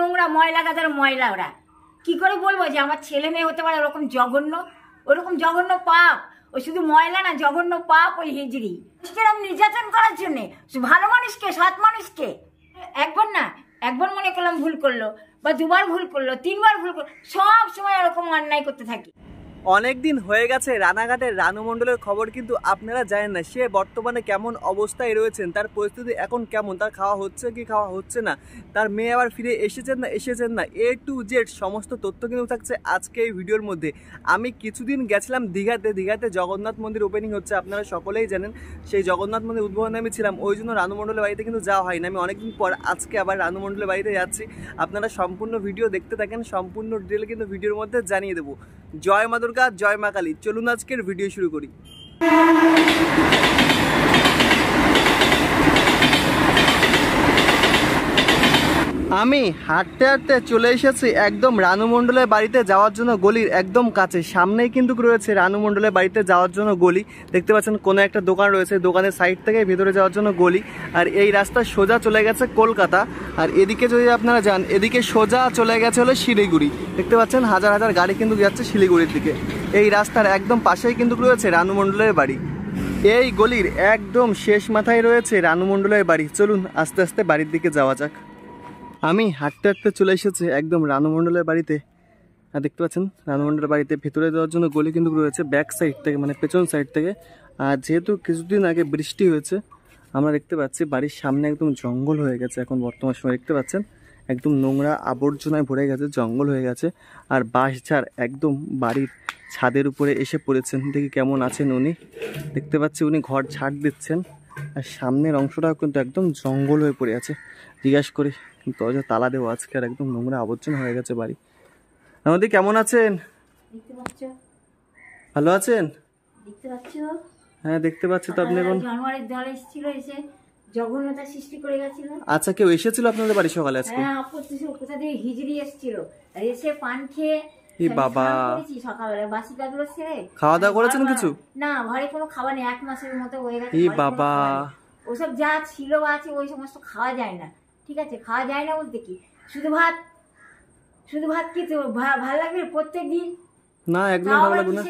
নোংরা ময়লা গাদার ময়লা। ওরা কি করে বলবো যে আমার ছেলে মেয়ে হতে পারে ওরকম জঘন্য? ওরকম জঘন্য পাপ। ওই শুধু ময়লা না, জঘন্য পাপ ওই হিজড়ি। কিরকম নির্যাতন করার জন্যে ভালো মানুষকে, সৎ মানুষকে। একবার না, একবার মনে করলাম ভুল করলো, বা দুবার ভুল করলো, তিনবার ভুল করলো, সব সময় এরকম অন্যায় করতে থাকি। অনেকদিন হয়ে গেছে রানাঘাটের রানু মণ্ডলের খবর কিন্তু আপনারা জানেন না। সে বর্তমানে কেমন অবস্থায় রয়েছেন, তার পরিস্থিতি এখন কেমন, তার খাওয়া হচ্ছে কি খাওয়া হচ্ছে না, তার মেয়ে আবার ফিরে এসেছেন না A to Z সমস্ত তথ্য কিন্তু থাকছে আজকে এই ভিডিওর মধ্যে। আমি কিছুদিন গেছিলাম দীঘাতে জগন্নাথ মন্দির ওপেনিং হচ্ছে, আপনারা সকলেই জানেন। সেই জগন্নাথ মন্দির উদ্বোধনে আমি ছিলাম, ওই জন্য রানু মণ্ডলের বাড়িতে কিন্তু যাওয়া হয়নি। আমি অনেকদিন পর আজকে আবার রানু মণ্ডলের বাড়িতে যাচ্ছি। আপনারা সম্পূর্ণ ভিডিও দেখতে থাকেন, সম্পূর্ণ ডিটেল কিন্তু ভিডিওর মধ্যে জানিয়ে দেবো। জয় মা দুর্গা, জয় মা কালী। চলুন আজকের ভিডিও শুরু করি। আমি হাঁটতে হাঁটতে চলে এসেছি একদম রানু মণ্ডলের বাড়িতে যাওয়ার জন্য গলির একদম কাছে। সামনেই কিন্তু রয়েছে রানু মণ্ডলের বাড়িতে যাওয়ার জন্য গলি। দেখতে পাচ্ছেন কোনো একটা দোকান রয়েছে, দোকানের সাইড থেকে ভেতরে যাওয়ার জন্য গলি। আর এই রাস্তা সোজা চলে গেছে কলকাতা। আর এদিকে যদি আপনারা যান, এদিকে সোজা চলে গেছে হলো শিলিগুড়ি। দেখতে পাচ্ছেন হাজার হাজার গাড়ি কিন্তু যাচ্ছে শিলিগুড়ির দিকে। এই রাস্তার একদম পাশেই কিন্তু রয়েছে রানু মণ্ডলের বাড়ি। এই গলির একদম শেষ মাথায় রয়েছে রানু মণ্ডলের বাড়ি। চলুন আস্তে আস্তে বাড়ির দিকে যাওয়া যাক। আমি হাঁটতে হাঁটতে চলে এসেছি একদম রানু মণ্ডলের বাড়িতে। আর দেখতে পাচ্ছেন রানু মণ্ডলের বাড়িতে ভেতরে যাওয়ার জন্য গলি কিন্তু রয়েছে ব্যাক সাইড থেকে, মানে পেছন সাইড থেকে। আর যেহেতু কিছুদিন আগে বৃষ্টি হয়েছে, আমরা দেখতে পাচ্ছি বাড়ির সামনে একদম জঙ্গল হয়ে গেছে। এখন বর্তমান সময় দেখতে পাচ্ছেন একদম নোংরা আবর্জনায় ভরে গেছে, জঙ্গল হয়ে গেছে। আর বাঁশঝাড় একদম বাড়ির ছাদের উপরে এসে পড়েছেন। দেখি কেমন আছেন উনি। দেখতে পাচ্ছি উনি ঘর ঝাড় দিচ্ছেন। আর সামনের অংশটাও কিন্তু একদম জঙ্গল হয়ে পড়ে আছে। জিজ্ঞাসা করি দরজা তালা দেওয়া আজকে, আর একদম নোংরা আবর্জনা হয়ে গেছে বাড়ি। আমাদের কেমন আছেন? ভালো আছেন? হ্যাঁ দেখতে পাচ্ছি তো। আপনি এখন জানুয়ারির দল এসেছিল, এসে জঘন্যতা সৃষ্টি করে গেছিল। আচ্ছা, কেউ এসেছিল আপনাদের বাড়ি সকালে আজকে? হ্যাঁ, কোথা থেকে হিজড়ি এসেছিল, আর এসে পান খেয়ে বাবা সকালবেলা বাসি কাজগুলো ছেড়ে খাওয়া দাওয়া করেছেন কিছু? না, ঘরে কোনো খাবার নেই, 1 মাসের মতো হয়ে গেছে। বাবা ওসব যা ছিল আছে ওই সমস্ত খাওয়া যায় না। ঠিক আছে, খাওয়া যায় না বলতে কি, শুধু ভাত কি তো ভালো লাগবে প্রত্যেক দিন? না, একদম ভালো লাগবে না।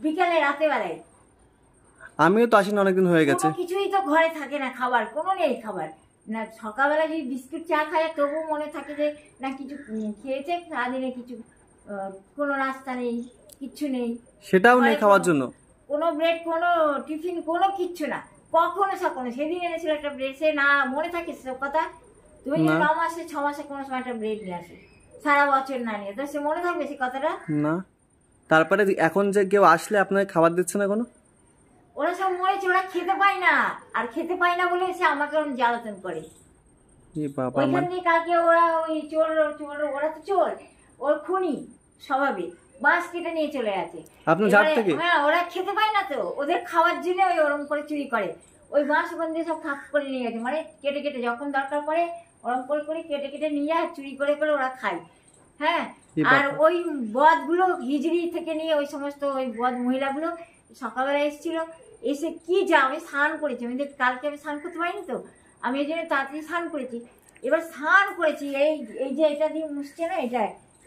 বিকালে রাতে বেলায় আমিও তো আসি না, অনেকদিন হয়ে গেছে। কিছুই তো ঘরে থাকে না, খাবার কোনো নেই। খাবার না, সকালবেলা যদি বিস্কুট চা খায় তবুও মনে থাকে যে না কিছু খেয়েছে, সারাদিনে কিছু কোনো নাস্তা নেই, কিচ্ছু নেই, সেটাও নেই খাওয়ার জন্য। কোনো ব্রেড, কোনো টিফিন, কোনো কিচ্ছু না। কখনো সকালে সেদিন এনেছিল একটা ব্রেড, সে না মনে থাকে সেসব কথা? তুমি 9 মাসে 6 মাসে কোনো সময় একটা ব্রেড নিয়ে আসে, সারা বছর না নিয়ে, তো সে মনে থাকবে সে কথাটা? না। তারপরে এখন যে কেউ আসলে আপনাকে খাবার দিচ্ছে না কোনো? ওরা সব মরেছে, ওরা খেতে পায় না, আর খেতে পায় না বলে সে আমাকে জ্বালাতন করে। ওইখান দিয়ে কালকে ওরা ওই চোর, ওরা তো চোর, ওর খুনি স্বভাবে, বাঁশ কেটে নিয়ে চলে গেছে। হ্যাঁ, ওরা খেতে পায় না তো, ওদের খাওয়ার জন্য ওই ওরম করে চুরি করে। ওই বাঁশ ওখান দিয়ে সব ফাঁক করে নিয়ে গেছে, মানে কেটে কেটে যখন দরকার পড়ে ওরম করে কেটে নিয়ে যায়, চুরি করে ওরা খায়। হ্যাঁ, আর ওই বদগুলো হিজড়ি থেকে নিয়ে ওই সমস্ত ওই বদ মহিলাগুলো সকালবেলা এসেছিল, এসে কি যা আমি স্নান করেছি। আমি কালকে আমি স্নান করতে পারিনি তো, আমি এই জন্য তাড়াতাড়ি স্নান করেছি। এবার স্নান করেছি, এই যে এটা দিয়ে মুছছে না,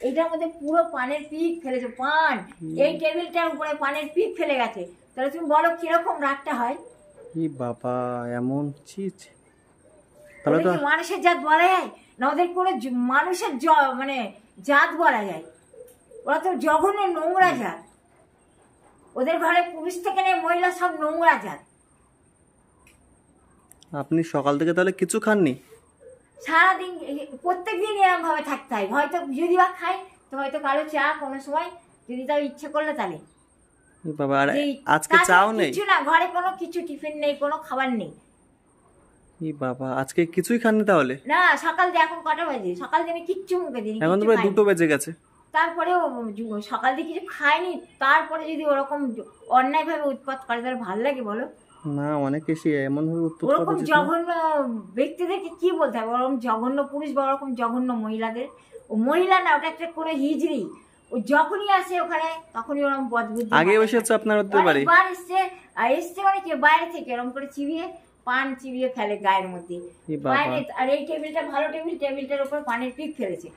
এইটার মধ্যে পুরো পানের পিক ফেলেছে। পান এই টেবিলটার উপরে পানের পিক ফেলে গেছে। তাহলে তুমি বলো কিরকম রাগটা হয়? বাবা এমন চিজ মানুষের জাত বলা যায় না? ওদের কোনো মানুষের মানে জাত বলা যায়? ওরা তো জঘন্য নোংরা জাত। ওদের ঘরে পুরুষ থেকে নেই মহিলা সব নোংরা জাত। আপনি সকাল থেকে তাহলে কিছু খাননি? সারাদিন প্রত্যেক দিন এরকম ভাবে থাকতে হয়। হয়তো যদি বা খাই তো হয়তো কালো চা কোনো সময়, যদি তাও ইচ্ছে করলে তাহলে। বাবা আর আজকে চাও নেই? কিছু না, ঘরে কোনো কিছু টিফিন নেই, কোনো খাবার নেই। বাবা আজকে কিছুই খাননি তাহলে? না, সকাল দিয়ে এখন কটা বাজে? সকাল দিয়ে আমি কিচ্ছু মুখে দিইনি। এখন তো প্রায় 2টো বেজে গেছে। তারপরেও সকাল দিয়ে কিছু খাইনি, তারপরে যদি ওরকম অন্যায় ভাবে উৎপাত করে তাহলে ভালো লাগে বলো? না, অনেক বেশি এমন ভাবে উৎপাত করে। ওরকম জঘন্য ব্যক্তিদেরকে কি বলতে হবে? ওরকম জঘন্য পুরুষ বা ওরকম জঘন্য মহিলাদের? ও মহিলা না, ওটা একটা কোনো হিজড়ি। ও যখনই আসে ওখানে তখনই ওরকম বদবুদ্ধি। আগে এসেছে আপনার ওদের বাড়ি? এসছে মানে কি বাইরে থেকে এরকম করে চিবিয়ে পান চিবিয়ে ফেলে গায়ের মধ্যে। আর এই টেবিলটা ভালো টেবিল, টেবিলটার উপর পানের পিক ফেলেছে।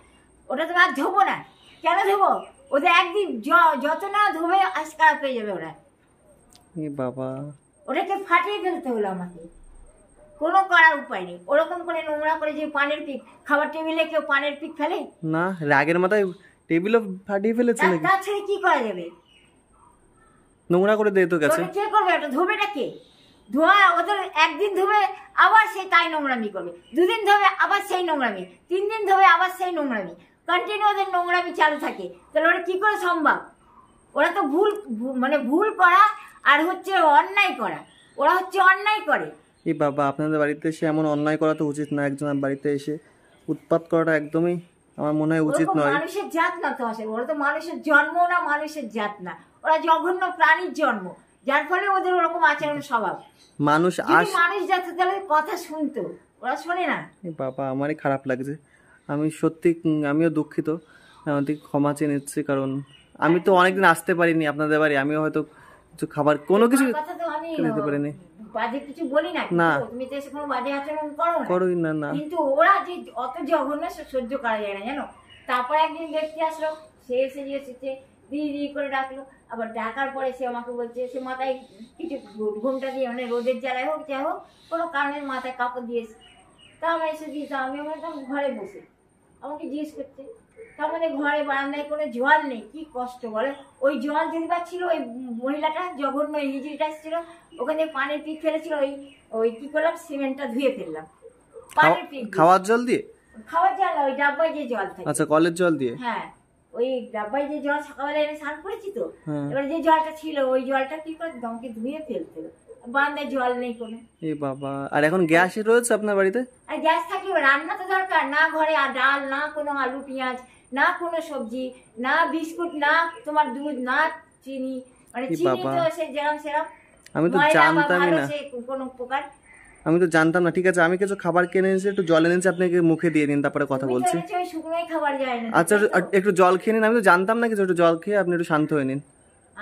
ওটা তো আর ধোবো না, কেন ধোবো? ওদের একদিন যত না ধোবে আজ খারাপ হয়ে যাবে ওরা। বাবা, ওটাকে ফাটিয়ে ফেলতে হলো আমাকে, কোনো করার উপায় নেই। ওরকম করে নোংরা করে যে পানের পিক, খাবার টেবিলে কেউ পানের পিক ফেলে না? রাগের মাথায় টেবিলও ফাটিয়ে ফেলেছে নাকি? তাছাড়া কি করা যাবে? নোংরা করে দিয়ে তো গেছে। কে করবে এটা? ধোবেটা কে? ধোয়া ওদের একদিন ধোবে আবার সেই তাই নোংরামি করবে, দুদিন ধোবে আবার সেই নোংরামি, 3 দিন ধোবে আবার সেই নোংরামি, কন্টিনিউ ওদের নোংরামি চালু থাকে। তাহলে ওরা কি করে সম্ভব? ওরা তো মানে ভুল করা আর হচ্ছে অন্যায় করা, ওরা হচ্ছে অন্যায় করে। এই বাবা, আপনাদের বাড়িতে এসে এমন অন্যায় করা তো উচিত না। একজন বাড়িতে এসে উৎপাত করাটা একদমই আমার মনে হয় উচিত নয়। মানুষের জাত না তো আসলে, ওরা তো মানুষের জন্ম না, মানুষের জাত না, ওরা জঘন্য প্রাণীর জন্ম, যার ফলে ওদের ওরকম আচরণ স্বভাব। মানুষ জাত তাহলে কথা শুনতো, ওরা শোনে না। বাবা, আমারই খারাপ লাগছে। আমি সত্যি আমিও দুঃখিত, আমাদের ক্ষমা চেয়ে নিচ্ছি। কারণ আমি তো অনেকদিন আসতে পারিনি আপনাদের বাড়ি, আমিও হয়তো কিছু খাবার কোনো কিছু খেতে পারিনি। বাজে কিছু বলি না, তুমি তো এসে কোনো বাজে আচরণ করো না, না। কিন্তু ওরা যে অত জঘন্য সহ্য করা যায় না, জানো। তারপর একদিন ব্যক্তি আসলো, সে এসে এসেছে দিদি করে ডাকলো, আবার ডাকার পরে সে আমাকে বলছে, সে মাথায় কিছু ঘুমটা দিয়ে, মানে রোদের জ্বালায় হোক যাই হোক কোনো কারণে মাথায় কাপড় দিয়েছে। তা আমি এসে দিয়েছি, আমি আমার ঘরে বসে, আমাকে জিজ্ঞেস করছে তার মধ্যে ঘরে বারান্দায় কোনো জল নেই, কি কষ্ট বলে। ওই জল যদি বা ছিল, ওই মহিলাটা জঘন্য হিজড়িটা ছিল, ওখানে পানির পিক ফেলেছিল, ওই কি করলাম, সিমেন্টটা ধুয়ে ফেললাম পানির পিক। খাওয়ার জল দিয়ে? খাওয়ার জল না, ওই ডাব্বায় যে জল থাকে। আচ্ছা, কলের জল দিয়ে? হ্যাঁ, ওই ডাব্বায় যে জল সকালবেলা এনে স্নান করেছি তো, এবার যে জলটা ছিল ওই জলটা কি করে দমকে ধুয়ে ফেলতে, বারান্দায় জল নেই কোনো। এ বাবা, আর এখন গ্যাস রয়েছে আপনার বাড়িতে? আর গ্যাস থাকলে রান্না তো দরকার না, ঘরে আর ডাল না, কোনো আলু পেঁয়াজ না, কোনো সবজি না, বিস্কুট না, তোমার দুধ না, চিনি, মানে চিনি তো সে যেরকম সেরকম। আমি তো জানতামই না কোনো প্রকার, আমি তো জানতাম না। ঠিক আছে, আমি কিছু খাবার কিনে এনেছি, একটু জল এনেছি, আপনাকে মুখে দিয়ে নিন, তারপরে কথা বলছি। শুকনোই খাবার যায় না। আচ্ছা, একটু জল খেয়ে নিন। আমি তো জানতাম না কিছু, একটু জল খেয়ে আপনি একটু শান্ত হয়ে নিন।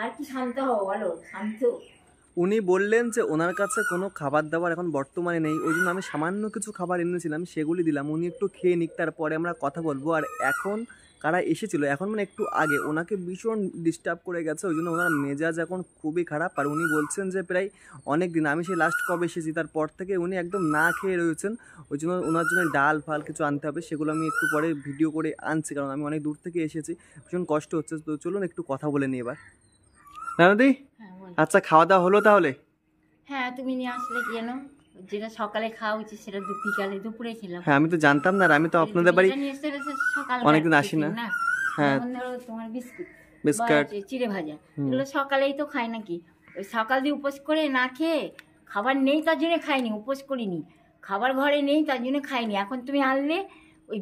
আর কি শান্ত হবো বলো, শান্ত। উনি বললেন যে ওনার কাছে কোনো খাবার দাবার এখন বর্তমানে নেই, ওই জন্য আমি সামান্য কিছু খাবার এনেছিলাম, সেগুলি দিলাম। উনি একটু খেয়ে নিক, তারপরে আমরা কথা বলবো। আর এখন কারা এসেছিল, এখন মানে একটু আগে ওনাকে ভীষণ ডিস্টার্ব করে গেছে, ওই জন্য ওনার মেজাজ এখন খুবই খারাপ। আর উনি বলছেন যে প্রায় অনেক দিন, আমি সেই লাস্ট কবে এসেছি তারপর থেকে উনি একদম না খেয়ে রয়েছেন। ওই জন্য ওনার জন্য ডাল ফাল কিছু আনতে হবে, সেগুলো আমি একটু পরে ভিডিও করে আনছি, কারণ আমি অনেক দূর থেকে এসেছি, ভীষণ কষ্ট হচ্ছে। তো চলুন একটু কথা বলে নিই এবার। রানুদি, আচ্ছা, খাওয়া দাওয়া হলো তাহলে? হ্যাঁ, তুমি নিয়ে আসলে কেন? যেটা সকালে খাওয়া উচিত সেটা বিকালে দুপুরে খেলাম। হ্যাঁ, আমি তো জানতাম না, আমি তো আপনাদের বাড়ি অনেকদিন আসি না। হ্যাঁ, তোমার বিস্কুট চিড়ে ভাজা এগুলো সকালেই তো খাই নাকি, ওই সকাল দিয়ে উপোস করে না খেয়ে, খাবার নেই তার জন্য খাইনি, উপোস করিনি, খাবার ঘরে নেই তার জন্য খাইনি। এখন তুমি আনলে ওই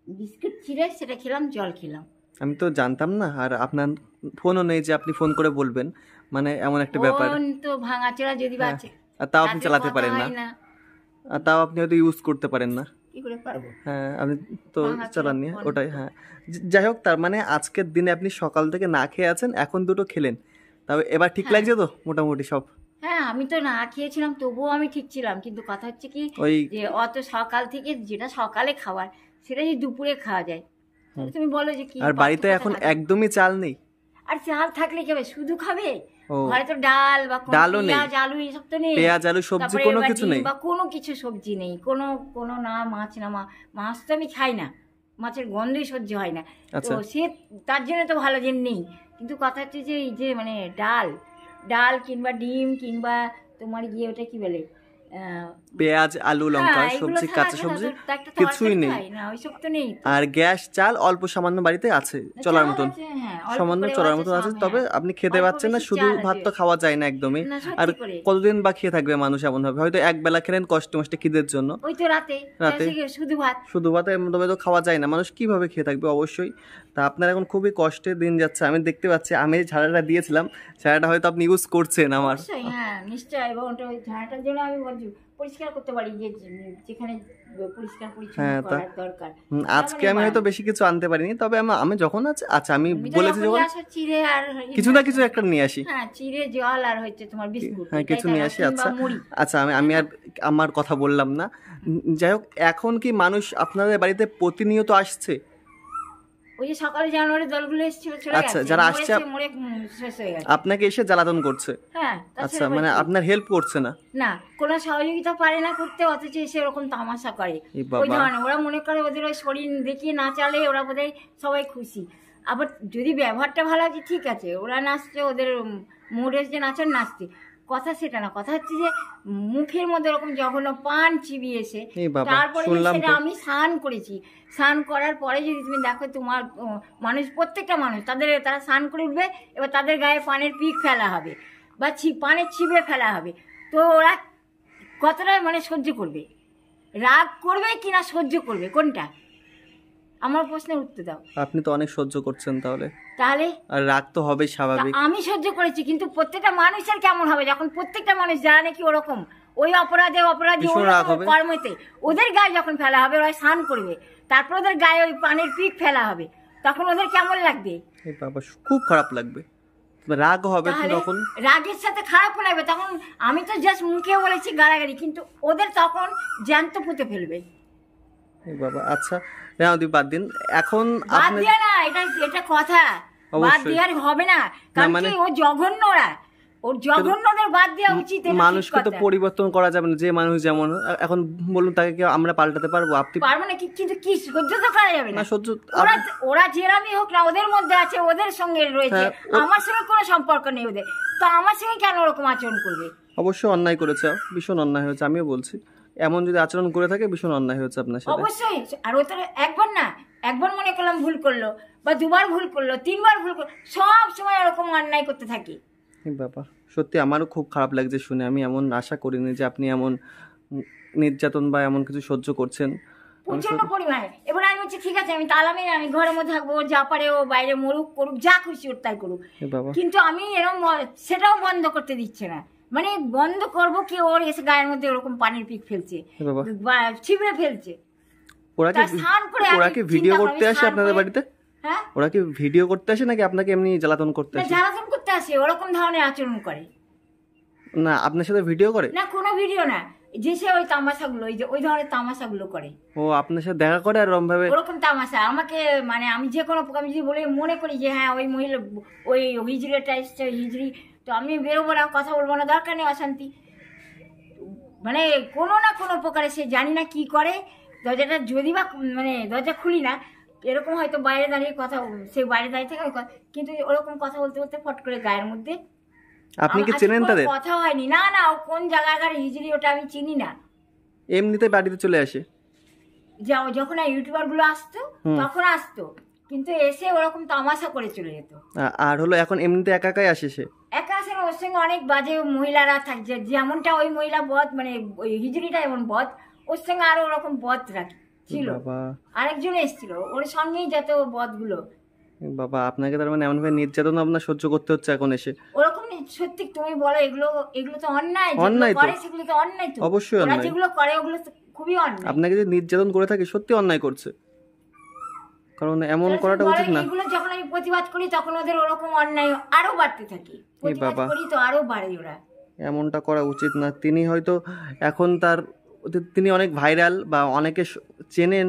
বিস্কুট চিড়ে, সেটা খেলাম, জল খেলাম। আমি তো জানতাম না, আর আপনার ফোনও নেই যে আপনি ফোন করে বলবেন, মানে এমন একটা ব্যাপার। ফোন তো ভাঙাচোরা যদি বাঁচে, আর তাও আপনি চালাতে পারেন না, আর তাও আপনি হয়তো ইউজ করতে পারেন না। কি করে পারবো? হ্যাঁ, আপনি তো চালাননি, ওটাই। হ্যাঁ, যাই হোক, তার মানে আজকের দিনে আপনি সকাল থেকে না খেয়ে আছেন, এখন দুটো খেলেন, তবে এবার ঠিক লাগছে তো মোটামুটি সব? হ্যাঁ, আমি তো না খেয়েছিলাম তবুও আমি ঠিক ছিলাম, কিন্তু কথা হচ্ছে কি, যে অত সকাল থেকে যেটা সকালে খাবার সেটা যদি দুপুরে খাওয়া যায়, তুমি বলো যে কি। আর বাড়িতে এখন একদমই চাল নেই। আর চাল থাকলে কি হবে, শুধু খাবে? ঘরে তো ডাল বা পেঁয়াজ আলু এসব তো নেই, পেঁয়াজ আলু সবজি কোনো কিছু নেই, বা কোনো কিছু সবজি নেই, কোনো না মাছ না, মাছ তো আমি খাই না, মাছের গন্ধই সহ্য হয় না। তো সে তার জন্য তো ভালো যে নেই, কিন্তু কথা হচ্ছে যে এই যে মানে ডাল কিংবা ডিম কিংবা তোমার গিয়ে ওটা কি বলে, পেঁয়াজ আলু লঙ্কা সবজি, কাঁচা সবজি কিছুই নেই। আর গ্যাস চাল অল্প সামান্য বাড়িতে আছে, চলার মতন, সামান্য চলার মতন আছে। তবে আপনি খেতে পাচ্ছেন না, শুধু ভাত তো খাওয়া যায় না একদমই। আর কতদিন বা খেয়ে থাকবে মানুষ এমন ভাবে? হয়তো এক বেলা খেলেন কষ্ট মষ্টে খিদের জন্য, রাতে শুধু ভাত এমনভাবে তো খাওয়া যায় না, মানুষ কিভাবে খেয়ে থাকবে? অবশ্যই। তা আপনার এখন খুবই কষ্টের দিন যাচ্ছে, আমি দেখতে পাচ্ছি। আমি ঝাড়াটা দিয়েছিলাম, ঝাড়াটা হয়তো আপনি ইউজ করছেন আমার। হ্যাঁ, নিশ্চয়ই। এবং ওই ঝাড়াটার জন্য আমি পরিষ্কার করতে পারি, যেখানে পরিষ্কার পরিচ্ছন্ন করার দরকার। আজকে আমি হয়তো বেশি কিছু আনতে পারিনি, তবে আমি যখন আচ্ছা আমি বলেছি যখন চিড়ে আর কিছু না কিছু একটা নিয়ে আসি। হ্যাঁ, চিড়ে, জল আর হচ্ছে তোমার বিস্কুট, হ্যাঁ কিছু নিয়ে আসি। আচ্ছা আমি আর আমার কথা বললাম না। যাই হোক, এখন কি মানুষ আপনাদের বাড়িতে প্রতিনিয়ত আসছে? ওই যে সকালে জানুয়ারি দলগুলো এসেছিল, আচ্ছা যারা আসছে আপনাকে এসে জ্বালাতন করছে? হ্যাঁ। আচ্ছা মানে আপনার হেল্প করছে না? না, কোনো সহযোগিতা পারে না করতে, অথচ এসে এরকম তামাশা করে। ওই ধরনের ওরা মনে করে ওদের ওই শরীর দেখিয়ে না চালে ওরা বোধহয় সবাই খুশি। আবার যদি ব্যবহারটা ভালো আছে ঠিক আছে, ওরা নাচছে, ওদের মুড এসে নাচন নাচছে, কথা সেটা না। কথা হচ্ছে যে মুখের মধ্যে এরকম জঘন্য পান চিবিয়েছে। তারপরে সেটা আমি স্নান করেছি, স্নান করার পরে যদি তুমি দেখো তোমার মানুষ, প্রত্যেকটা মানুষ তারা স্নান করে উঠবে, এবার তাদের গায়ে পানের পিক ফেলা হবে বা পানের ছিপে ফেলা হবে। তো ওরা কতটা মানে সহ্য করবে, রাগ করবে কিনা সহ্য করবে, কোনটা? আমার প্রশ্নের উত্তর দাও। আপনি তো অনেক সহ্য করছেন তাহলে। আর রাগ তো হবে স্বাভাবিক। আমি সহ্য করেছি, কিন্তু প্রত্যেকটা মানুষের কেমন হবে যখন প্রত্যেকটা মানুষ যারা নাকি ওরকম ওই অপরাধী কর্মতে ওদের গায়ে যখন ফেলা হবে, ওরা স্নান করবে, তারপর ওদের গায়ে ওই পানের পিক ফেলা হবে, তখন ওদের কেমন লাগবে? বাবা খুব খারাপ লাগবে, রাগ হবে তখন। রাগের সাথে খারাপ লাগবে তখন। আমি তো জাস্ট মুখে বলেছি গালাগালি, কিন্তু ওদের তখন জ্যান্ত পুঁতে ফেলবে। বাবা আচ্ছা বাদ দিন এখন। বাদ দিয়ে না, এটা কথা বাদ দেওয়ার হবে না, কারণ কি ও জঘন্য, ওর জঘন্যদের বাদ দেওয়া উচিত। মানুষকে তো পরিবর্তন করা যাবে না, যে মানুষ যেমন এখন বলুন তাকে কি আমরা পাল্টাতে পারবো? আপনি পারবো না, কিন্তু কি সহ্য তো করা যাবে না। সহ্য ওরা যেরামই হোক না, ওদের মধ্যে আছে, ওদের সঙ্গে রয়েছে, আমার সঙ্গে কোনো সম্পর্ক নেই ওদের, তো আমার সঙ্গে কেন ওরকম আচরণ করবে? অবশ্যই অন্যায় করেছে, ভীষণ অন্যায় হয়েছে, আমিও বলছি। এমন যদি আচরণ করে থাকে ভীষণ অন্যায় হয়েছে আপনার সাথে। অবশ্যই। আর ও তো একবার মনে করলাম ভুল করলো, বা দুবার ভুল করলো, তিনবার ভুল করলো, সব সময় এরকম অন্যায় করতে থাকি। বাবা সত্যি আমারও খুব খারাপ লাগছে শুনে। আমি এমন আশা করিনি যে আপনি এমন নির্যাতন বা এমন কিছু সহ্য করছেন প্রচন্ড পরিমাণে। এবার আমি বলছি ঠিক আছে, আমি তালামে আমি ঘরের মধ্যে থাকবো, যা পারে ও বাইরে মরুক করুক, যা খুশি ওর তাই করুক, কিন্তু আমি এরকম সেটাও বন্ধ করতে দিচ্ছে না। মানে বন্ধ করবো কি, ওর এসে গায়ের মধ্যে ওরকম পানির পিক ফেলছে, ছিবড়ে ফেলছে। ওরা কি ভিডিও করতে আসে আপনাদের বাড়িতে? হ্যাঁ, ওরা কি ভিডিও করতে আসে নাকি আপনাকে এমনি জ্বালাতন করতে আসে? জ্বালাতন করতে আসে, ওরকম ধরনের আচরণ করে না। আপনার সাথে ভিডিও করে না? কোনো ভিডিও না, যে সে ওই তামাশাগুলো, ওই ধরনের তামাশাগুলো করে। ও আপনার সাথে দেখা করে আর এরকম ভাবে ওরকম তামাশা আমাকে, মানে আমি যে কোনো আমি যদি বলে মনে করি যে হ্যাঁ ওই মহিলা ওই হিজড়িটা এসছে, হিজড়ি, তো আমি বেরোবো না, কথা বলবো না, দরকার নেই অশান্তি। মানে কোনো না কোনো প্রকারে সে জানি না কি করে, দরজাটা যদি বা মানে দরজা খুলি না, এরকম হয়তো বাইরে দাঁড়িয়ে কথা, সে বাইরে দাঁড়িয়ে থাকে, কিন্তু ওরকম কথা বলতে বলতে ফট করে গায়ের মধ্যে। আপনি কি চেনেন তাদের? কথা হয়নি, না না, ও কোন জায়গাকার হিজড়ি ওটা আমি চিনি না। এমনিতে বাড়িতে চলে আসে, যখন ইউটিউবার গুলো আসতো তখন আসতো, কিন্তু এসে ওরকম তামাশা করে চলে যেত। আর হলো এখন এমনিতে একা একাই আসে, সে একা আসে না, ওর সঙ্গে অনেক বাজে মহিলারা থাকছে, যেমনটা ওই মহিলা বদ, মানে ওই হিজড়িটা এমন বদ, ওর সঙ্গে আরো ওরকম বদ ছিল, আরেকজন এসেছিল ওর সঙ্গেই যত বদ গুলো। বাবা আপনাকে তার মানে এমন ভাবে নির্যাতন আপনার সহ্য করতে হচ্ছে এখন এসে? ওরকম সত্যি তুমি বলো, এগুলো তো অন্যায়, অন্যায় তো, সেগুলো তো অন্যায় তো, অবশ্যই অন্যায়। যেগুলো করে ওগুলো খুবই অন্যায়। আপনাকে যে নির্যাতন করে থাকে সত্যি অন্যায় করছে, কারণ এমন করাটা উচিত না। এগুলো যখন আমি প্রতিবাদ করি তখন ওদের ওরকম অন্যায় আরো বাড়তে থাকে, প্রতিবাদ করি তো আরো বাড়ে ওরা। এমনটা করা উচিত না। তিনি হয়তো এখন তিনি অনেক ভাইরাল বা অনেকে চেনেন।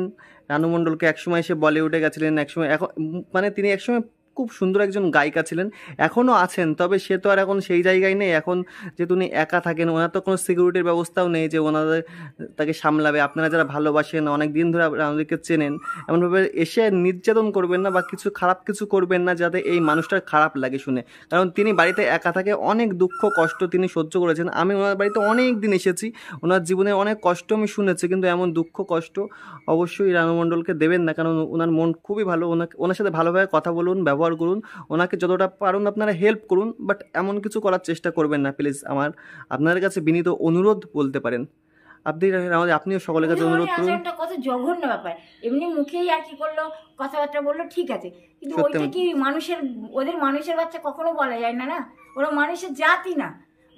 রানু মণ্ডলকে একসময় এসে বলিউডে গেছিলেন, একসময় এখন মানে তিনি একসময় খুব সুন্দর একজন গায়িকা ছিলেন, এখনও আছেন, তবে সে তো আর এখন সেই জায়গায় নেই। এখন যে উনি একা থাকেন, ওনার তো কোনো সিকিউরিটির ব্যবস্থাও নেই যে ওনাদের তাকে সামলাবে। আপনারা যারা ভালোবাসেন, অনেক দিন ধরে রানুদিকে চেনেন, এমনভাবে এসে নির্যাতন করবেন না বা কিছু খারাপ কিছু করবেন না যাতে এই মানুষটার খারাপ লাগে শুনে, কারণ তিনি বাড়িতে একা থাকে, অনেক দুঃখ কষ্ট তিনি সহ্য করেছেন। আমি ওনার বাড়িতে অনেক দিন এসেছি, ওনার জীবনে অনেক কষ্ট আমি শুনেছি, কিন্তু এমন দুঃখ কষ্ট অবশ্যই রানু মণ্ডলকে দেবেন না, কারণ ওনার মন খুবই ভালো। ওনার সাথে ভালোভাবে কথা বলুন, ব্যবহার করুন, ওনাকে যতটা পারুন আপনারা হেল্প করুন, বাট এমন কিছু করার চেষ্টা করবেন না প্লিজ। আপনাদের কাছে বিনীত অনুরোধ বলতে পারেন, আপনিও সকলের কাছে অনুরোধ করুন। কত জঘন্য ব্যাপার, এমনি মুখেই আর কি করলো, কথাবার্তা বললো ঠিক আছে, কিন্তু ওইটা কি ওদের মানুষের বাচ্চা কখনো বলা যায় না, না ওরা মানুষের জাতি না,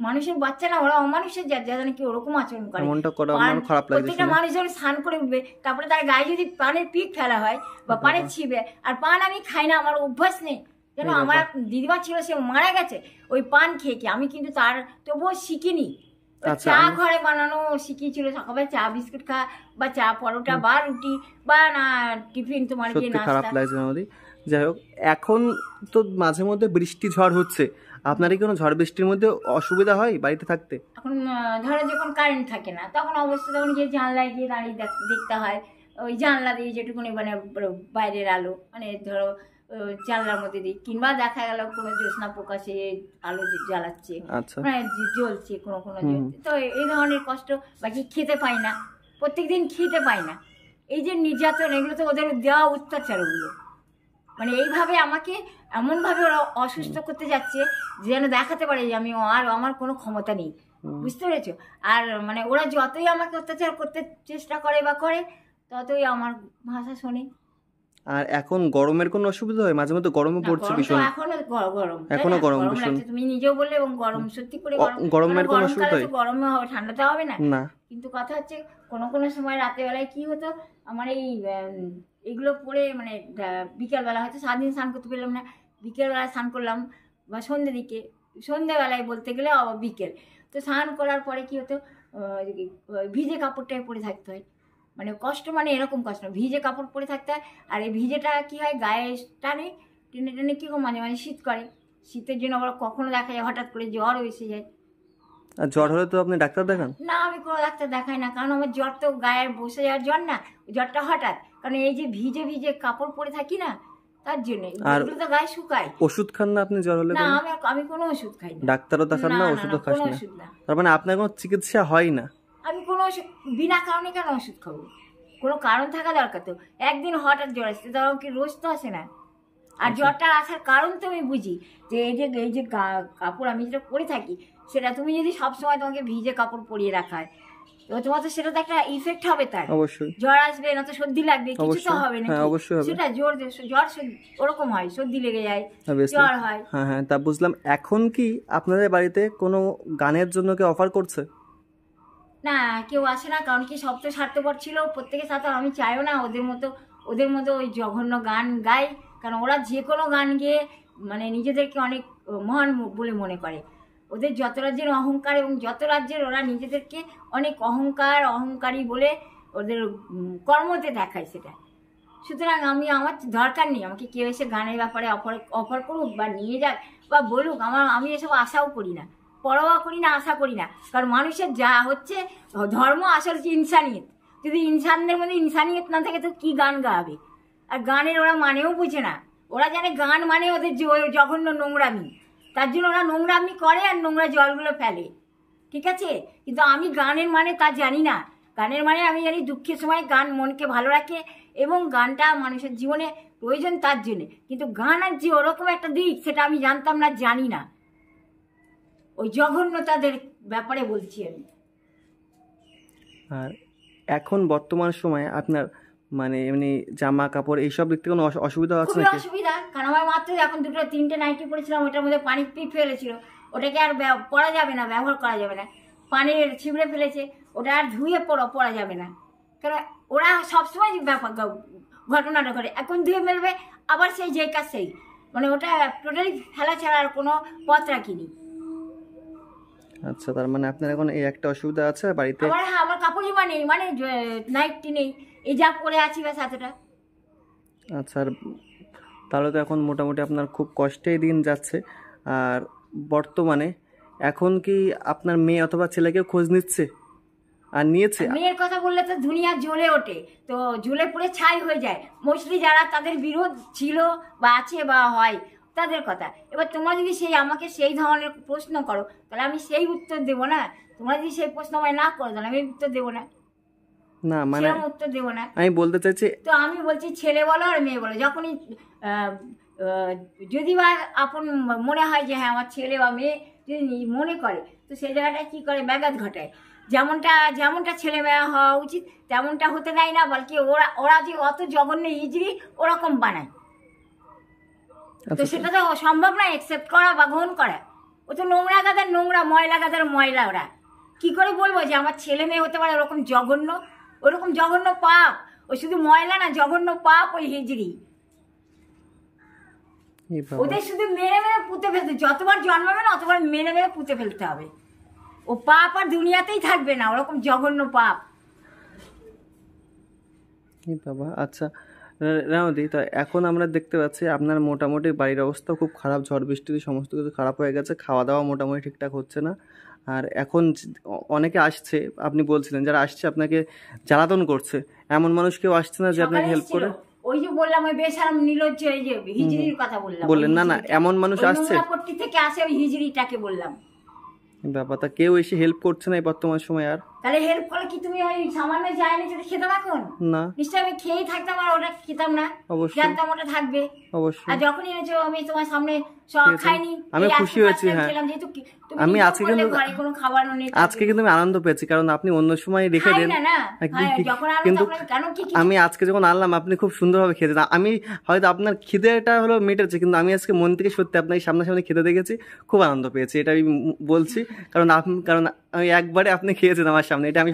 মানুষের বাচ্চা না, ওরা অমানুষের জাত, যারা নাকি ওরকম আচরণ করে। এমনটা করা আমার খারাপ লাগে। প্রত্যেকটা মানুষ যখন স্নান করে উঠবে, তারপরে তার গায়ে যদি পানের পিক ফেলা হয় বা পানের ছিবে, আর পান আমি খাই না, আমার অভ্যাস নেই। যেন আমার দিদিমা ছিল, সে মারা গেছে ওই পান খেয়ে খেয়ে, আমি কিন্তু তার তবুও শিখিনি। চা ঘরে বানানো শিখিয়েছিল, সকালে চা বিস্কুট খা বা চা পরোটা বা রুটি বা না টিফিন তোমার গিয়ে নাস্তা। খারাপ লাগছে আমাদের। যাই হোক, এখন তো মাঝে মধ্যে বৃষ্টি ঝড় হচ্ছে, আপনার কি কোনো ঝড় বৃষ্টির মধ্যে অসুবিধা হয় বাড়িতে থাকতে? এখন ধরো যখন কারেন্ট থাকে না, তখন অবশ্যই তখন গিয়ে জানলায় গিয়ে দাঁড়িয়ে দেখতে হয়। ওই জানলা দিয়ে যেটুকুনি মানে বাইরের আলো, মানে ধরো জানলার মধ্যে দিই, কিংবা দেখা গেল কোনো জ্যোৎস্না প্রকাশে আলো জ্বালাচ্ছে, মানে জ্বলছে কোনো কোনো জ্বলছে, তো এই ধরনের কষ্ট। বাকি খেতে পাই না, প্রত্যেকদিন খেতে পাই না। এই যে নির্যাতন, এগুলো তো ওদের দেওয়া অত্যাচার। ওগুলো মানে এইভাবে আমাকে এমনভাবে ওরা অসুস্থ করতে যাচ্ছে যেন দেখাতে পারে যে আমি আমার কোনো ক্ষমতা নেই, বুঝতে পেরেছো? আর মানে ওরা যতই আমাকে অত্যাচার করতে চেষ্টা করে বা করে, ততই আমার ভাষা শোনে। আর এখন গরমের কোনো অসুবিধা হয়? মাঝে মধ্যে গরমে পড়ছে ভীষণ। এখনো গরম ভীষণ, তুমি নিজেও বললে, এবং গরম সত্যি করে গরমের কোনো অসুবিধা হয়? গরমে হবে, ঠান্ডাতে হবে না। কিন্তু কথা হচ্ছে কোনো কোনো সময় রাতের বেলায় কি হতো, আমার এগুলো পরে মানে বিকেলবেলা হয়তো সারাদিন স্নান করতে পেলাম না, বিকেলবেলায় স্নান করলাম বা সন্ধ্যেবেলায় বলতে গেলে বিকেল, তো স্নান করার পরে কি হতো, ভিজে কাপড়টাই পরে থাকতে হয়। মানে কষ্ট, মানে এরকম কষ্ট, ভিজে কাপড় পরে থাকতে হয়। আর এই ভিজেটা কি হয়, গায়ে টানে, টেনে টেনে কি মাঝে মাঝে শীত করে, শীতের জন্য আবার কখনো দেখা যায় হঠাৎ করে জ্বর এসে যায়। আর জ্বর হলে তো আপনি ডাক্তার দেখান? না, আমি কোনো ডাক্তার দেখাই না, কারণ আমার জ্বর তো গায়ে বসে যাওয়ার জ্বর না, জ্বরটা হঠাৎ, কারণ এই যে ভিজে ভিজে কাপড় পরে থাকি না, তার জন্য তো গায়ে শুকায়। ওষুধ খান না আপনি জ্বর হলে? না, আমি কোনো ওষুধ খাই না। ডাক্তারও দেখান না, ওষুধও খাস না? তার মানে আপনার কোনো চিকিৎসা হয় না? আমি কোনো বিনা কারণে কেন ওষুধ খাবো? কোনো কারণ থাকা দরকার তো। একদিন হঠাৎ জ্বর আসছে, তখন কি রোজ তো আসে না। আর জ্বরটা আসার কারণ তো আমি বুঝি, যে এই যে কাপড় আমি যেটা পরে থাকি, সেটা তুমি যদি সবসময় তোমাকে ভিজে কাপড় পরিয়ে রাখা হয়, তো তোমার তো সেটা তো একটা ইফেক্ট হবে, তার অবশ্যই জ্বর আসবে, না তো সর্দি লাগবে, কিছু তো হবে না। সেটা জ্বর ওরকম হয়, সর্দি লেগে যায়, জ্বর হয়। হ্যাঁ হ্যাঁ, তা বুঝলাম। এখন কি আপনাদের বাড়িতে কোনো গানের জন্য কেউ অফার করছে? না, কেউ আসে না, কারণ কি সব তো স্বার্থপর ছিল প্রত্যেকের সাথে। আমি চাইও না ওদের মতো ওই জঘন্য গান গায়, কারণ ওরা যে কোনো গান গেয়ে মানে নিজেদেরকে অনেক মহান বলে মনে করে। ওদের যত রাজ্যের অহংকার, এবং যত রাজ্যের ওরা নিজেদেরকে অনেক অহংকারী বলে ওদের কর্মতে দেখায় সেটা। সুতরাং আমার দরকার নেই, আমাকে কেউ এসে গানের ব্যাপারে অফার করুক বা নিয়ে যাক বা বলুক, আমি এসব আশাও করি না, পরোয়া করি না, আশা করি না। কারণ মানুষের যা হচ্ছে, ধর্ম আসলে হচ্ছে ইনসানিয়ত। যদি ইনসানদের মধ্যে ইনসানিয়ত না থাকে তো কি গান গাবে? আর গানের ওরা মানেও বুঝে না। ওরা জানে গান মানে ওদের জঘন্য নোংরামি, তার জন্য ওরা নোংরামি করে আর নোংরা জলগুলো ফেলে, ঠিক আছে? কিন্তু আমি গানের মানে তা জানি না। গানের মানে আমি জানি দুঃখের সময় গান মনকে ভালো রাখে, এবং গানটা মানুষের জীবনে প্রয়োজন তার জন্যে। কিন্তু গান আর যে ওরকম একটা দিক, সেটা আমি জানতাম না, জানি না। ওই জঘন্যতাদের ব্যাপারে বলছি আমি। আর এখন বর্তমান সময়ে আপনার মানে এমনি জামা কাপড় এইসব দিক থেকে কোনো অসুবিধা আছে নাকি? অসুবিধা, কারণ আমার মাত্র এখন 2-3টে নাইটি পরেছিলাম, ওটার মধ্যে পানি পিপ ফেলেছিল, ওটাকে আর পরা যাবে না, ব্যবহার করা যাবে না। পানির ছিবড়ে ফেলেছে, ওটা আর ধুয়ে পরা যাবে না, কারণ ওরা সবসময় ঘটনাটা ঘটে। এখন ধুয়ে মেলবে, আবার সেই যে কাজ সেই, মানে ওটা টোটালি ফেলা ছাড়া আর কোনো পথ রাখিনি। আচ্ছা, তার মানে আপনার এখন এই একটা অসুবিধা আছে বাড়িতে? আমার কাপড় জামা নেই, মানে নাইটি নেই, এই যা পরে আছি ব্যাস এতটা। আচ্ছা, তাহলে তো এখন মোটামুটি আপনার খুব কষ্টেই দিন যাচ্ছে। আর বর্তমানে এখন কি আপনার মেয়ে অথবা ছেলেকে খোঁজ নিচ্ছে আর নিয়েছে? মেয়ের কথা বললে তো দুনিয়া জ্বলে ওঠে, তো জ্বলে পড়ে ছাই হয়ে যায়। মোস্টলি যারা তাদের বিরোধ ছিল বা আছে বা হয়, তাদের কথা। এবার তোমরা যদি আমাকে সেই ধরনের প্রশ্ন করো, তাহলে আমি সেই উত্তর দেবো না। তোমরা যদি সেই প্রশ্ন আমায় না করো, তাহলে আমি উত্তর দেবো না। না মানে উত্তর দেবো না, আমি বলতে চাইছি। তো আমি বলছি ছেলে বলো আর মেয়ে বলো, যখনই যদি বা আপন মনে হয় যে হ্যাঁ আমার ছেলে বা মেয়ে যদি মনে করে, তো সেই জায়গাটায় কি করে ব্যাঘাত ঘটায়। যেমনটা ছেলে মেয়ে হওয়া উচিত তেমনটা হতে দেয় না, বলকি ওরা যে অত জঘন্য হিজড়ি ওরকম বানায়, তো সেটা তো সম্ভব না অ্যাকসেপ্ট করা বা গ্রহণ করা। ও তো নোংরা গাদার নোংরা, ময়লা গাদার ময়লা। ওরা কি করে বলবো যে আমার ছেলে মেয়ে হতে পারে ওরকম জঘন্য? ওরকম জঘন্য পাপ। ও শুধু ময়লা না, জঘন্য পাপ ওই হিজড়ি। ওদের শুধু মেরে মেরে পুঁতে ফেলতে, যতবার জন্মাবে না অতবার মেরে মেরে পুঁতে ফেলতে হবে। ও পাপ আর দুনিয়াতেই থাকবে না, ওরকম জঘন্য পাপ। বাবা আচ্ছা রানুদি, তো এখন আমরা দেখতে পাচ্ছি আপনার মোটামুটি বাড়ির অবস্থা খুব খারাপ, ঝড় বৃষ্টিতে সমস্ত কিছু খারাপ হয়ে গেছে, খাওয়া দাওয়া মোটামুটি ঠিকঠাক হচ্ছে না। আর এখন অনেকে আসছে, আপনি বলছিলেন যারা আসছে আপনাকে জ্বালাতন করছে, এমন মানুষ কেউ আসছে না যে আপনাকে হেল্প করে? ওই যে বললাম ওই বেশারাম নির্লজ্জ, এই যে হিজড়ির কথা বললাম, বললেন না না এমন মানুষ আসছে? নোংরাপট্টি থেকে আসে ওই হিজড়িটাকে বললাম। ব্যাপারটা কেউ এসে হেল্প করছে না এই বর্তমান সময়। আর তাহলে হেল্প করলে কি তুমি ওই সামান্য যায়নি যদি খেতাম এখন? না, নিশ্চয় আমি খেয়েই থাকতাম আর ওটা খেতাম না, অবশ্যই জানতাম ওটা থাকবে। অবশ্যই। আর যখন এনেছো আমি তোমার সামনে সব খাইনি, আমি খুশি হয়েছি। হ্যাঁ আমি আজকে কিন্তু কোনো খাবার নেই, আজকে কিন্তু আমি আনন্দ পেয়েছি, কারণ আপনি অন্য সময় রেখে দেন, কিন্তু আমি আজকে যখন আনলাম আপনি খুব সুন্দরভাবে খেতেন। আমি হয়তো আপনার খিদেটা হলো মেটেছে, কিন্তু আমি আজকে মন থেকে সত্যি আপনাকে সামনাসামনি খেতে দেখেছি, খুব আনন্দ পেয়েছি, এটা আমি বলছি। কারণ আমি একবারে আপনি খেয়েছেন আমার সামনে, এটা আমি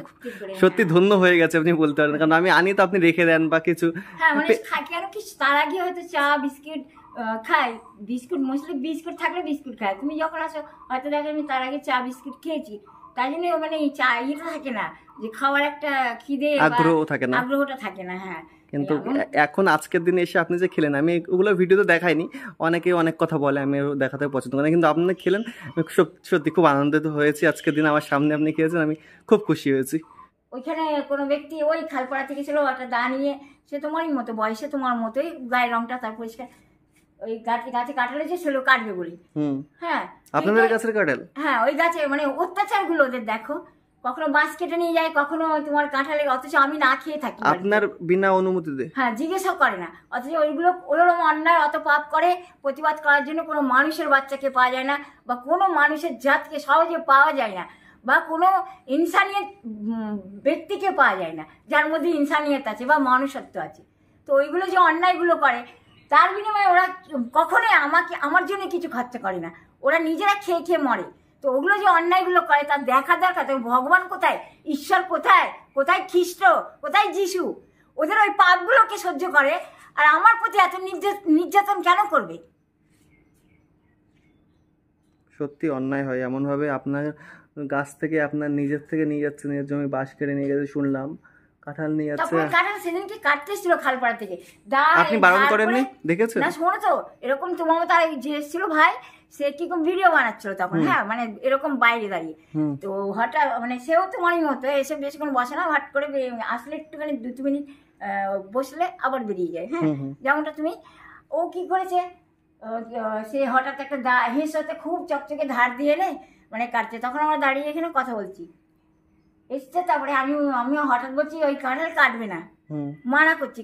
সত্যি ধন্য হয়ে গেছে আপনি বলতে পারেন। কারণ আমি আনি তো আপনি রেখে দেন বা কিছু। হ্যাঁ মানে কেন কি তার আগে হয়তো চা বিস্কিট খাই, বিস্কুট মোস্টলি বিস্কুট থাকলে বিস্কুট খাই। তুমি যখন আসো হয়তো দেখো আমি তার আগে চা বিস্কুট খেয়েছি, তাই জন্য মানে চা ইয়েটা থাকে না যে খাওয়ার একটা খিদে আগ্রহটা থাকে না। হ্যাঁ কিন্তু এখন আজকের দিনে এসে আপনি যে খেলেন, আমি ওগুলো ভিডিওতে দেখাইনি, অনেকে অনেক কথা বলে, আমি দেখাতে পছন্দ করি না, কিন্তু আপনি খেলেন, সত্যি খুব আনন্দিত হয়েছি। আজকের দিন আমার সামনে আপনি খেয়েছেন, আমি খুব খুশি হয়েছি। ওইখানে কোনো ব্যক্তি ওই খালপাড়া থেকে ছিল, একটা দাঁড়িয়ে, সে তোমারই মতো বয়সে, তোমার মতোই, গায়ের রংটা তার পরিষ্কার, ওই গাছে কাঁঠাল ছিল কাটবে বলি। হ্যাঁ আপনাদের গাছের কাঁঠাল? হ্যাঁ ওই গাছে মানে অত্যাচার গুলো ওদের দেখো, কখনো বাঁশ কেটে নিয়ে যায়, কখনো তোমার কাঁঠালের, অথচ আমি না খেয়ে থাকি আপনার বিনা অনুমতিতে। হ্যাঁ জিজ্ঞাসা করে না, অথচ ওইগুলো ওরকম অন্যায় অত পাপ করে, প্রতিবাদ করার জন্য কোনো মানুষের বাচ্চাকে পাওয়া যায় না, বা কোনো মানুষের জাতকে সহজে পাওয়া যায় না, বা কোনো ইনসানিয়ত ব্যক্তিকে পাওয়া যায় না যার মধ্যে ইনসানিয়ত আছে বা মানুষত্ব আছে। তো ওইগুলো যে অন্যায়গুলো করে, তার বিনিময়ে ওরা কখনোই আমার জন্য কিছু খরচা করে না, ওরা নিজেরা খেয়ে খেয়ে মরে। তো ওগুলো যে অন্যায়গুলো করে তার দেখা দরকার। তো ভগবান কোথায়, ঈশ্বর কোথায়, কোথায় খ্রিস্ট, কোথায় যিশু? ওদের ওই পাপগুলোকে সহ্য করে, আর আমার প্রতি এত নির্যাতন কেন করবে? সত্যি অন্যায় হয় এমন ভাবে। আপনার গাছ থেকে আপনার নিজের থেকে নিয়ে যাচ্ছে, নিজের জমি বাঁশ কেটে নিয়ে গেছে শুনলাম, কাঁঠাল নিয়ে যাচ্ছে। কাঁঠাল সেদিন কি কাটতে এসেছিল খালপাড়া থেকে, আপনি বারণ করেননি? দেখেছেন না? শোনো তো, এরকম তোমার মতো যে এসেছিল ভাই, সে কি ভিডিও বানাচ্ছিল তখন, হ্যাঁ মানে এরকম বাইরে দাঁড়িয়ে, তো হঠাৎ মানে সেও তোমারই মতো এসে বেশিক্ষণ বসে না, হঠাৎ করে আসলে একটুখানি 2 মিনিট বসলে আবার বেরিয়ে যায়। হ্যাঁ যেমনটা তুমি, ও কি করেছে, সে হঠাৎ একটা হেঁস হতে খুব চকচকে ধার দিয়ে এনে মানে কাটছে, তখন আমরা দাঁড়িয়ে এখানে কথা বলছি, এসছে, তারপরে আমিও হঠাৎ বলছি ওই কাঁঠাল কাটবে না, মানা করছি,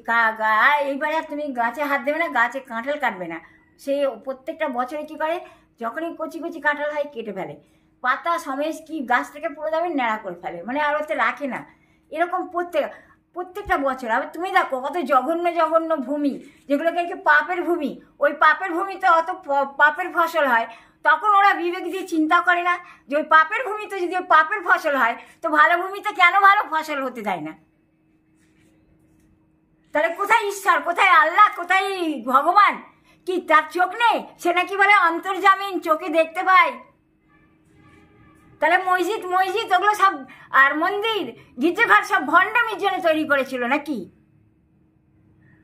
এইবারে তুমি গাছে হাত দেবে না, গাছে কাঁঠাল কাটবে না। সে প্রত্যেকটা বছরে কি করে, যখনই কচি কচি কাঁঠাল হয় কেটে ফেলে, পাতা সমেত কি গাছটাকে পুরো দামে ন্যাড়া করে ফেলে, মানে আর ওতে রাখে না। এরকম প্রত্যেকটা বছর। আবার তুমি দেখো কত জঘন্য জঘন্য ভূমি, যেগুলোকে পাপের ভূমি, ওই পাপের ভূমিতে অত পাপের ফসল হয়, তখন ওরা বিবেক দিয়ে চিন্তা করে না যে ওই পাপের ভূমিতে যদি ওই পাপের ফসল হয়, তো ভালো ভূমিতে কেন ভালো ফসল হতে দেয় না? তাহলে কোথায় ঈশ্বর, কোথায় আল্লাহ, কোথায় ভগবান? কি তার চোখ নেই? সে নাকি বলে অন্তর্জামিন, চোখে দেখতে পায়। তাহলে মসজিদ ওগুলো সব, আর মন্দির গির্জাঘর সব ভণ্ডামির জন্য তৈরি করেছিল নাকি?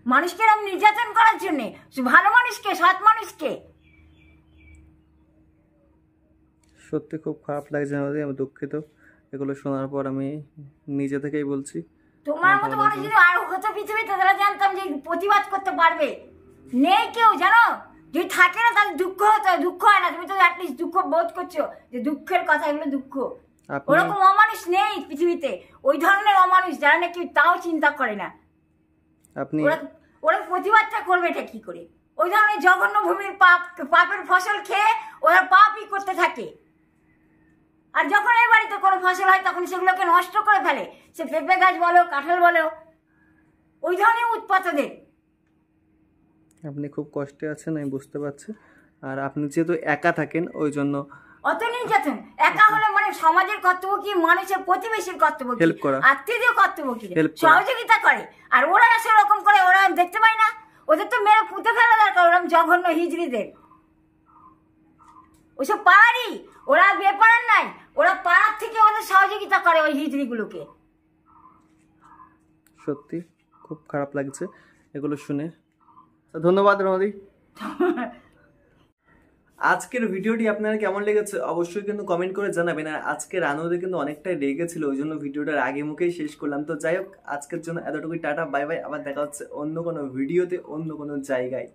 মানুষকে এরকম নির্যাতন করার জন্যে, ভালো মানুষকে, সৎ মানুষকে। সত্যি খুব খারাপ লাগছে আমাদের, আমি দুঃখিত এগুলো শোনার পর। আমি নিজে থেকেই বলছি, তোমার মতো মানুষ যদি আরো হতো পৃথিবীতে, তাহলে জানতাম যে প্রতিবাদ করতে পারবে। নেই কেউ, জানো, যদি থাকে না তাহলে দুঃখ হতো, দুঃখ হয় না। তুমি তো অ্যাটলিস্ট দুঃখ বোধ করছো যে দুঃখের কথা, এগুলো দুঃখ। ওরকম অমানুষ নেই পৃথিবীতে, ওই ধরনের অমানুষ যারা নাকি তাও চিন্তা করে না। ওরা প্রতিবাদটা করবে এটা কি করে? ওই ধরনের জঘন্য ভূমির পাপের ফসল খেয়ে ওরা পাপই করতে থাকে। আর যখন এই বাড়িতে কোনো ফসল হয় তখন সেগুলোকে নষ্ট করে ফেলে, সে পেঁপে গাছ বলো, কাঁঠাল বলো, ওই ধরনের উৎপাত ওদের। আপনি খুব কষ্টে আছেন, আমি বুঝতে পারছি। আর আপনি যেহেতু একা থাকেন, ওই জন্য অত নির্যাতন একা হলে মানে সমাজের কর্তব্য কি, মানুষের প্রতিবেশীর কর্তব্য কি, হেল্প করা, আত্মীয়দের কর্তব্য কি, সহযোগিতা করে। আর ওরা সেরকম করে, ওরা দেখতে পায় না? ওদের তো মেরে পুঁতে ফেলা দরকার, ওরকম জঘন্য হিজড়িদের। ওইসব পাড়ারই, ওরা বেপাড়ার নাই, ওরা পাড়ার থেকে ওদের সহযোগিতা করে ওই হিজড়িগুলোকে। সত্যি খুব খারাপ লাগছে এগুলো শুনে। ধন্যবাদ রমাদি। আজকের ভিডিওটি আপনার কেমন লেগেছে অবশ্যই কিন্তু কমেন্ট করে জানাবেন। আর আজকে রানুদের কিন্তু অনেকটাই লেগেছিল, ওই জন্য ভিডিওটার আগে মুখেই শেষ করলাম। তো যাই হোক, আজকের জন্য এতটুকুই, টাটা বাই বাই। আবার দেখা হচ্ছে অন্য কোনো ভিডিওতে, অন্য কোনো জায়গায়।